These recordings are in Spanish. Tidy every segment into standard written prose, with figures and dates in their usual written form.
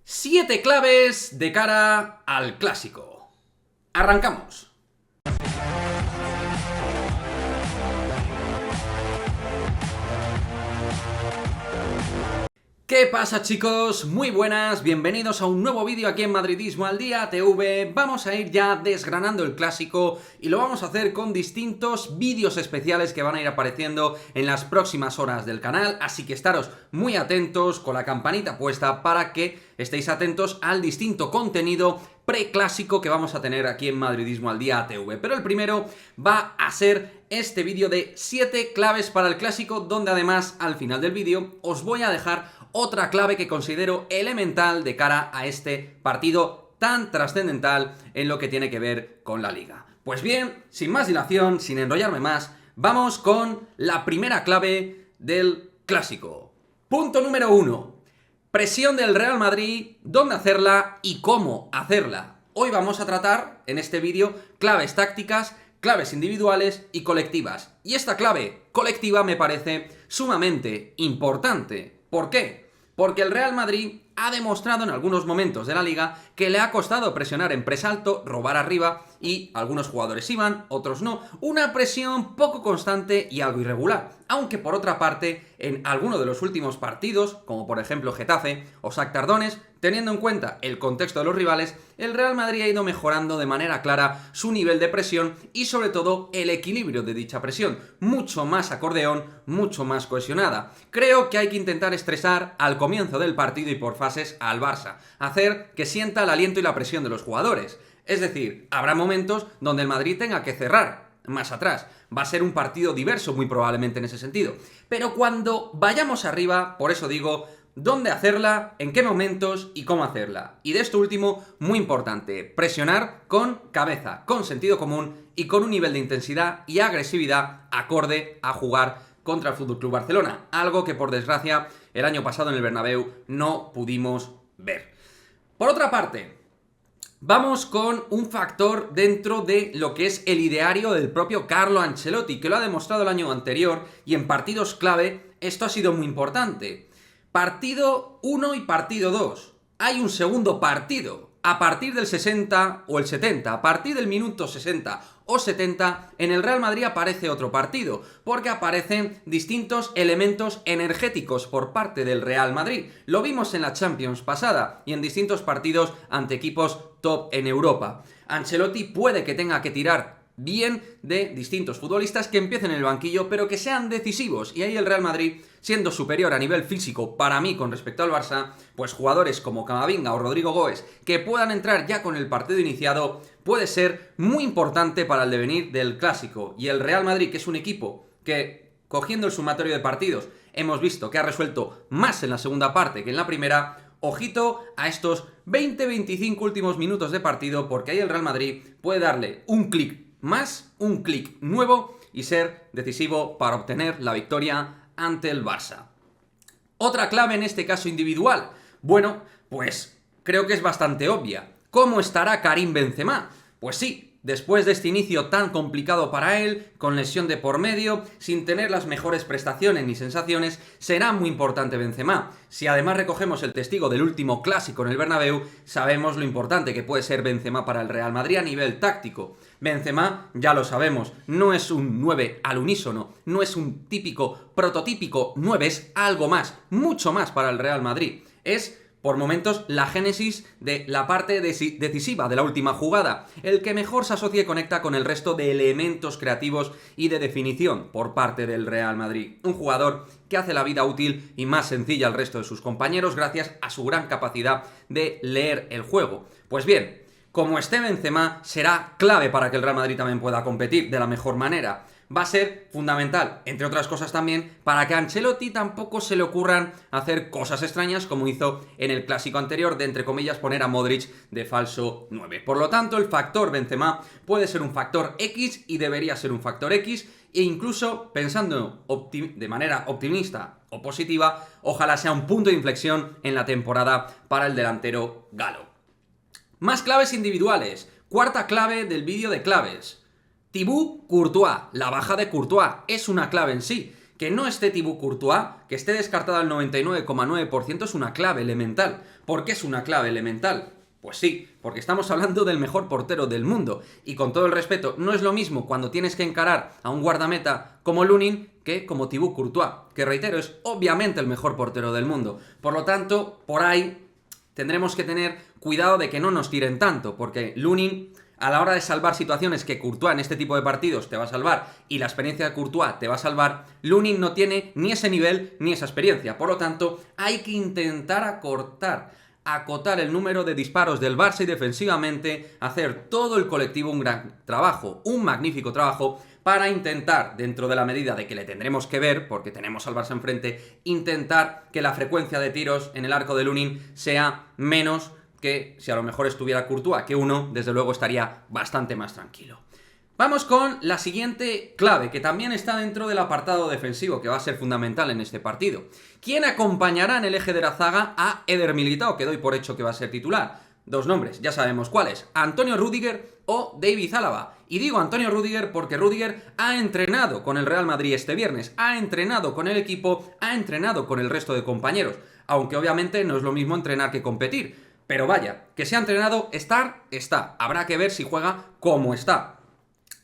7 claves de cara al clásico. Arrancamos. ¿Qué pasa, chicos? Muy buenas, bienvenidos a un nuevo vídeo aquí en Madridismo al Día TV. Vamos a ir ya desgranando el clásico y lo vamos a hacer con distintos vídeos especiales que van a ir apareciendo en las próximas horas del canal, así que estaros muy atentos con la campanita puesta para que estéis atentos al distinto contenido preclásico que vamos a tener aquí en Madridismo al Día TV. Pero el primero va a ser este vídeo de 7 claves para el clásico, donde además al final del vídeo os voy a dejar otra clave que considero elemental de cara a este partido tan trascendental en lo que tiene que ver con la Liga. Pues bien, sin más dilación, sin enrollarme más, vamos con la primera clave del clásico. Punto número 1. Presión del Real Madrid, dónde hacerla y cómo hacerla. Hoy vamos a tratar en este vídeo claves tácticas, claves individuales y colectivas. Y esta clave colectiva me parece sumamente importante. ¿Por qué? Porque el Real Madrid ha demostrado en algunos momentos de la Liga que le ha costado presionar en presalto, robar arriba y algunos jugadores iban, otros no. Una presión poco constante y algo irregular. Aunque por otra parte, en alguno de los últimos partidos, como por ejemplo Getafe o Shakhtar Donetsk, teniendo en cuenta el contexto de los rivales, el Real Madrid ha ido mejorando de manera clara su nivel de presión y sobre todo el equilibrio de dicha presión. Mucho más acordeón, mucho más cohesionada. Creo que hay que intentar estresar al comienzo del partido y por fases al Barça. Hacer que sienta el aliento y la presión de los jugadores. Es decir, habrá momentos donde el Madrid tenga que cerrar más atrás. Va a ser un partido diverso muy probablemente en ese sentido. Pero cuando vayamos arriba, por eso digo, dónde hacerla, en qué momentos y cómo hacerla. Y de esto último, muy importante, presionar con cabeza, con sentido común y con un nivel de intensidad y agresividad acorde a jugar contra el FC Barcelona. Algo que por desgracia el año pasado en el Bernabéu no pudimos ver. Por otra parte, vamos con un factor dentro de lo que es el ideario del propio Carlo Ancelotti, que lo ha demostrado el año anterior y en partidos clave esto ha sido muy importante. Partido 1 y partido 2. Hay un segundo partido. A partir del 60 o el 70, a partir del minuto 60 o 70, en el Real Madrid aparece otro partido, porque aparecen distintos elementos energéticos por parte del Real Madrid. Lo vimos en la Champions pasada y en distintos partidos ante equipos top en Europa. Ancelotti puede que tenga que tirar bien de distintos futbolistas que empiecen en el banquillo, pero que sean decisivos. Y ahí el Real Madrid, siendo superior a nivel físico para mí con respecto al Barça, pues jugadores como Camavinga o Rodrigo Goes que puedan entrar ya con el partido iniciado, puede ser muy importante para el devenir del clásico. Y el Real Madrid, que es un equipo que, cogiendo el sumatorio de partidos, hemos visto que ha resuelto más en la segunda parte que en la primera. Ojito a estos 20-25 últimos minutos de partido, porque ahí el Real Madrid puede darle un clic más, un clic nuevo y ser decisivo para obtener la victoria ante el Barça. Otra clave en este caso individual. Bueno, pues creo que es bastante obvia. ¿Cómo estará Karim Benzema? Pues sí, después de este inicio tan complicado para él, con lesión de por medio, sin tener las mejores prestaciones ni sensaciones, será muy importante Benzema. Si además recogemos el testigo del último clásico en el Bernabéu, sabemos lo importante que puede ser Benzema para el Real Madrid a nivel táctico. Benzema, ya lo sabemos, no es un 9 al unísono, no es un típico, prototípico 9, es algo más, mucho más para el Real Madrid. Es por momentos la génesis de la parte decisiva de la última jugada, el que mejor se asocia y conecta con el resto de elementos creativos y de definición por parte del Real Madrid. Un jugador que hace la vida útil y más sencilla al resto de sus compañeros gracias a su gran capacidad de leer el juego. Pues bien, como esté Benzema, será clave para que el Real Madrid también pueda competir de la mejor manera. Va a ser fundamental, entre otras cosas también, para que a Ancelotti tampoco se le ocurran hacer cosas extrañas como hizo en el clásico anterior de, entre comillas, poner a Modric de falso 9. Por lo tanto, el factor Benzema puede ser un factor X y debería ser un factor X, e incluso, pensando de manera optimista o positiva, ojalá sea un punto de inflexión en la temporada para el delantero galo. Más claves individuales. Cuarta clave del vídeo de claves. Thibaut Courtois, la baja de Courtois, es una clave en sí. Que no esté Thibaut Courtois, que esté descartado al 99,9% es una clave elemental. ¿Por qué es una clave elemental? Pues sí, porque estamos hablando del mejor portero del mundo. Y con todo el respeto, no es lo mismo cuando tienes que encarar a un guardameta como Lunin que como Thibaut Courtois, que reitero, es obviamente el mejor portero del mundo. Por lo tanto, por ahí tendremos que tener cuidado de que no nos tiren tanto, porque Lunin, a la hora de salvar situaciones que Courtois en este tipo de partidos te va a salvar y la experiencia de Courtois te va a salvar, Lunin no tiene ni ese nivel ni esa experiencia. Por lo tanto, hay que intentar acotar el número de disparos del Barça y defensivamente hacer todo el colectivo un gran trabajo, un magnífico trabajo para intentar, dentro de la medida de que le tendremos que ver, porque tenemos al Barça enfrente, intentar que la frecuencia de tiros en el arco de Lunin sea menos que si a lo mejor estuviera Courtois, que uno, desde luego, estaría bastante más tranquilo. Vamos con la siguiente clave, que también está dentro del apartado defensivo, que va a ser fundamental en este partido. ¿Quién acompañará en el eje de la zaga a Eder Militao, que doy por hecho que va a ser titular? Dos nombres, ya sabemos cuáles, Antonio Rüdiger o David Alaba. Y digo Antonio Rüdiger porque Rüdiger ha entrenado con el Real Madrid este viernes, ha entrenado con el equipo, ha entrenado con el resto de compañeros, aunque obviamente no es lo mismo entrenar que competir. Pero vaya, que se ha entrenado, está. Habrá que ver si juega como está.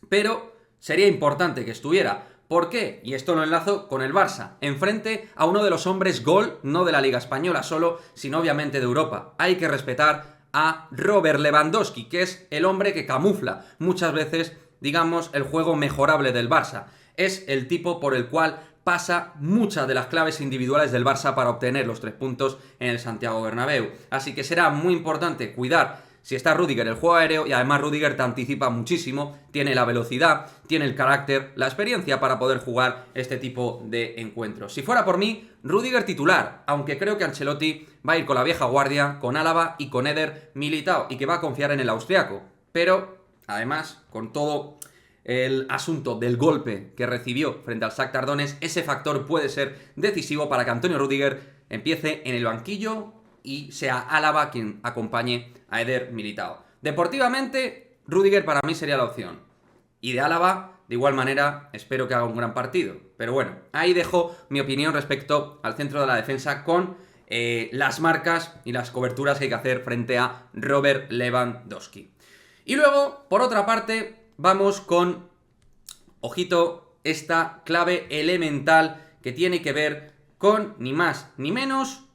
Pero sería importante que estuviera. ¿Por qué? Y esto lo enlazo con el Barça. Enfrente a uno de los hombres gol, no de la Liga Española solo, sino obviamente de Europa. Hay que respetar a Robert Lewandowski, que es el hombre que camufla muchas veces, digamos, el juego mejorable del Barça. Es el tipo por el cual pasa muchas de las claves individuales del Barça para obtener los 3 puntos en el Santiago Bernabéu. Así que será muy importante cuidar si está Rüdiger el juego aéreo, y además Rüdiger te anticipa muchísimo, tiene la velocidad, tiene el carácter, la experiencia para poder jugar este tipo de encuentros. Si fuera por mí, Rüdiger titular, aunque creo que Ancelotti va a ir con la vieja guardia, con Alaba y con Eder Militao, y que va a confiar en el austriaco. Pero, además, con todo el asunto del golpe que recibió frente al Shakhtar Donetsk, ese factor puede ser decisivo para que Antonio Rüdiger empiece en el banquillo y sea Alaba quien acompañe a Eder Militao. Deportivamente, Rüdiger para mí sería la opción. Y de Alaba, de igual manera, espero que haga un gran partido. Pero bueno, ahí dejo mi opinión respecto al centro de la defensa con las marcas y las coberturas que hay que hacer frente a Robert Lewandowski. Y luego, por otra parte, vamos con, ojito, esta clave elemental que tiene que ver con ni más ni menos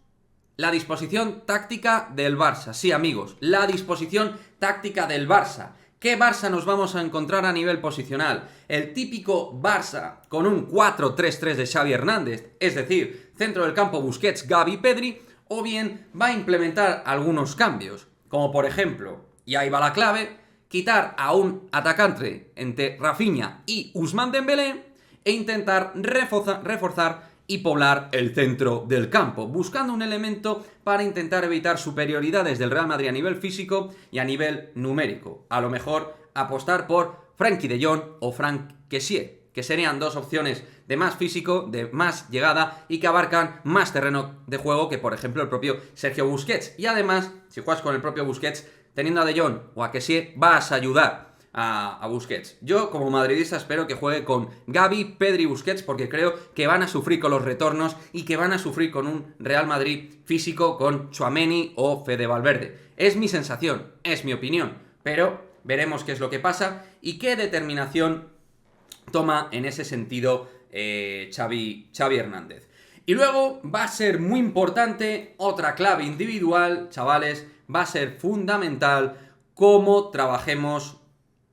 la disposición táctica del Barça. Sí, amigos, la disposición táctica del Barça. ¿Qué Barça nos vamos a encontrar a nivel posicional? El típico Barça con un 4-3-3 de Xavi Hernández, es decir, centro del campo Busquets, Gavi, Pedri, o bien va a implementar algunos cambios, como por ejemplo, y ahí va la clave, quitar a un atacante entre Rafinha y Ousmane Dembélé e intentar reforzar y poblar el centro del campo, buscando un elemento para intentar evitar superioridades del Real Madrid a nivel físico y a nivel numérico. A lo mejor apostar por Frenkie de Jong o Franck Kessié, que serían dos opciones de más físico, de más llegada y que abarcan más terreno de juego que, por ejemplo, el propio Sergio Busquets. Y además, si juegas con el propio Busquets, teniendo a De Jong o a Kessié, vas a ayudar a Busquets. Yo, como madridista, espero que juegue con Gavi, Pedri y Busquets, porque creo que van a sufrir con los retornos y que van a sufrir con un Real Madrid físico con Tchouaméni o Fede Valverde. Es mi sensación, es mi opinión, pero veremos qué es lo que pasa y qué determinación toma en ese sentido Xavi Hernández. Y luego va a ser muy importante otra clave individual, chavales, va a ser fundamental cómo trabajemos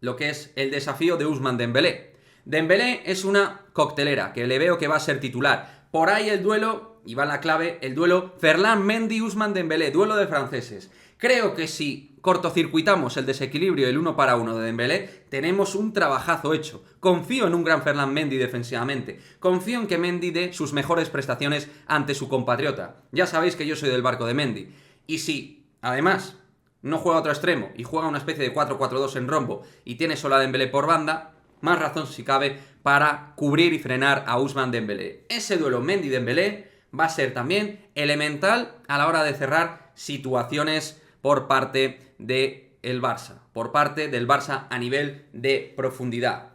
lo que es el desafío de Ousmane Dembélé. Dembélé es una coctelera, que le veo que va a ser titular. Por ahí el duelo, y va la clave, el duelo Ferland Mendy-Ousmane Dembélé, duelo de franceses. Creo que si cortocircuitamos el desequilibrio del 1 para 1 de Dembélé, tenemos un trabajazo hecho. Confío en un gran Ferland Mendy defensivamente. Confío en que Mendy dé sus mejores prestaciones ante su compatriota. Ya sabéis que yo soy del barco de Mendy. Y si, además, no juega otro extremo y juega una especie de 4-4-2 en rombo y tiene solo a Dembélé por banda, más razón si cabe para cubrir y frenar a Ousmane Dembélé. Ese duelo Mendy-Dembélé va a ser también elemental a la hora de cerrar situaciones por parte del Barça, por parte del Barça a nivel de profundidad.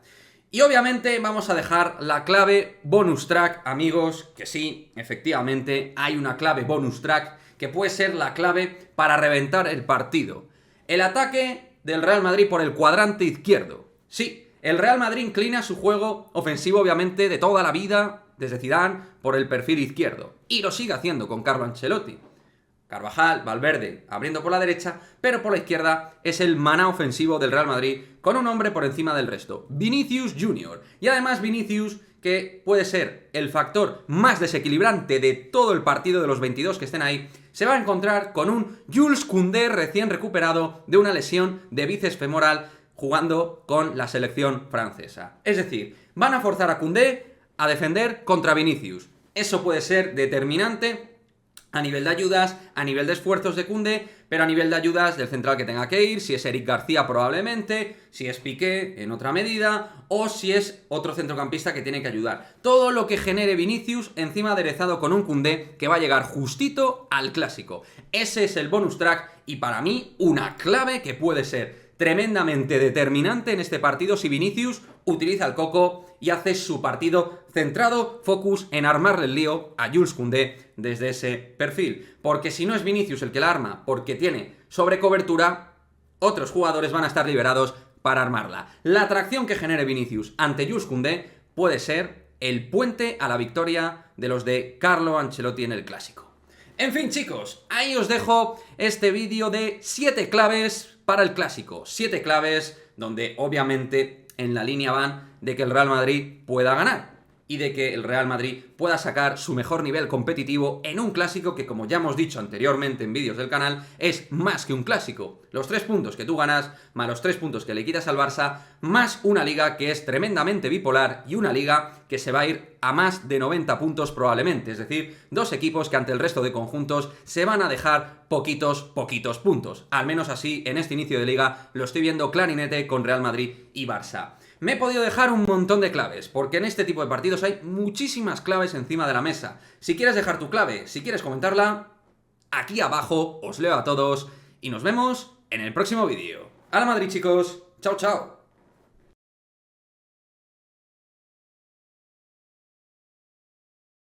Y obviamente vamos a dejar la clave bonus track, amigos, que sí, efectivamente hay una clave bonus track que puede ser la clave para reventar el partido. El ataque del Real Madrid por el cuadrante izquierdo. Sí, el Real Madrid inclina su juego ofensivo, obviamente, de toda la vida, desde Zidane, por el perfil izquierdo. Y lo sigue haciendo con Carlo Ancelotti. Carvajal, Valverde, abriendo por la derecha, pero por la izquierda es el maná ofensivo del Real Madrid, con un hombre por encima del resto, Vinicius Junior. Y además Vinicius, que puede ser el factor más desequilibrante de todo el partido de los 22 que estén ahí, se va a encontrar con un Jules Koundé recién recuperado de una lesión de bíceps femoral jugando con la selección francesa. Es decir, van a forzar a Koundé a defender contra Vinicius. Eso puede ser determinante a nivel de ayudas, a nivel de esfuerzos de Koundé, pero a nivel de ayudas del central que tenga que ir, si es Eric García probablemente, si es Piqué en otra medida, o si es otro centrocampista que tiene que ayudar. Todo lo que genere Vinicius encima aderezado con un Koundé que va a llegar justito al clásico. Ese es el bonus track y para mí una clave que puede ser tremendamente determinante en este partido si Vinicius utiliza el coco y hace su partido centrado, focus en armarle el lío a Jules Koundé desde ese perfil. Porque si no es Vinicius el que la arma porque tiene sobrecobertura, otros jugadores van a estar liberados para armarla. La atracción que genere Vinicius ante Jules Koundé puede ser el puente a la victoria de los de Carlo Ancelotti en el Clásico. En fin, chicos, ahí os dejo este vídeo de 7 claves para el Clásico. 7 claves donde obviamente en la línea van de que el Real Madrid pueda ganar y de que el Real Madrid pueda sacar su mejor nivel competitivo en un clásico que, como ya hemos dicho anteriormente en vídeos del canal, es más que un clásico. Los 3 puntos que tú ganas, más los 3 puntos que le quitas al Barça, más una liga que es tremendamente bipolar y una liga que se va a ir a más de 90 puntos probablemente. Es decir, 2 equipos que ante el resto de conjuntos se van a dejar poquitos puntos. Al menos así, en este inicio de liga, lo estoy viendo clarinete con Real Madrid y Barça. Me he podido dejar un montón de claves, porque en este tipo de partidos hay muchísimas claves encima de la mesa. Si quieres dejar tu clave, si quieres comentarla, aquí abajo os leo a todos y nos vemos en el próximo vídeo. ¡Hala Madrid, chicos! ¡Chao, chao!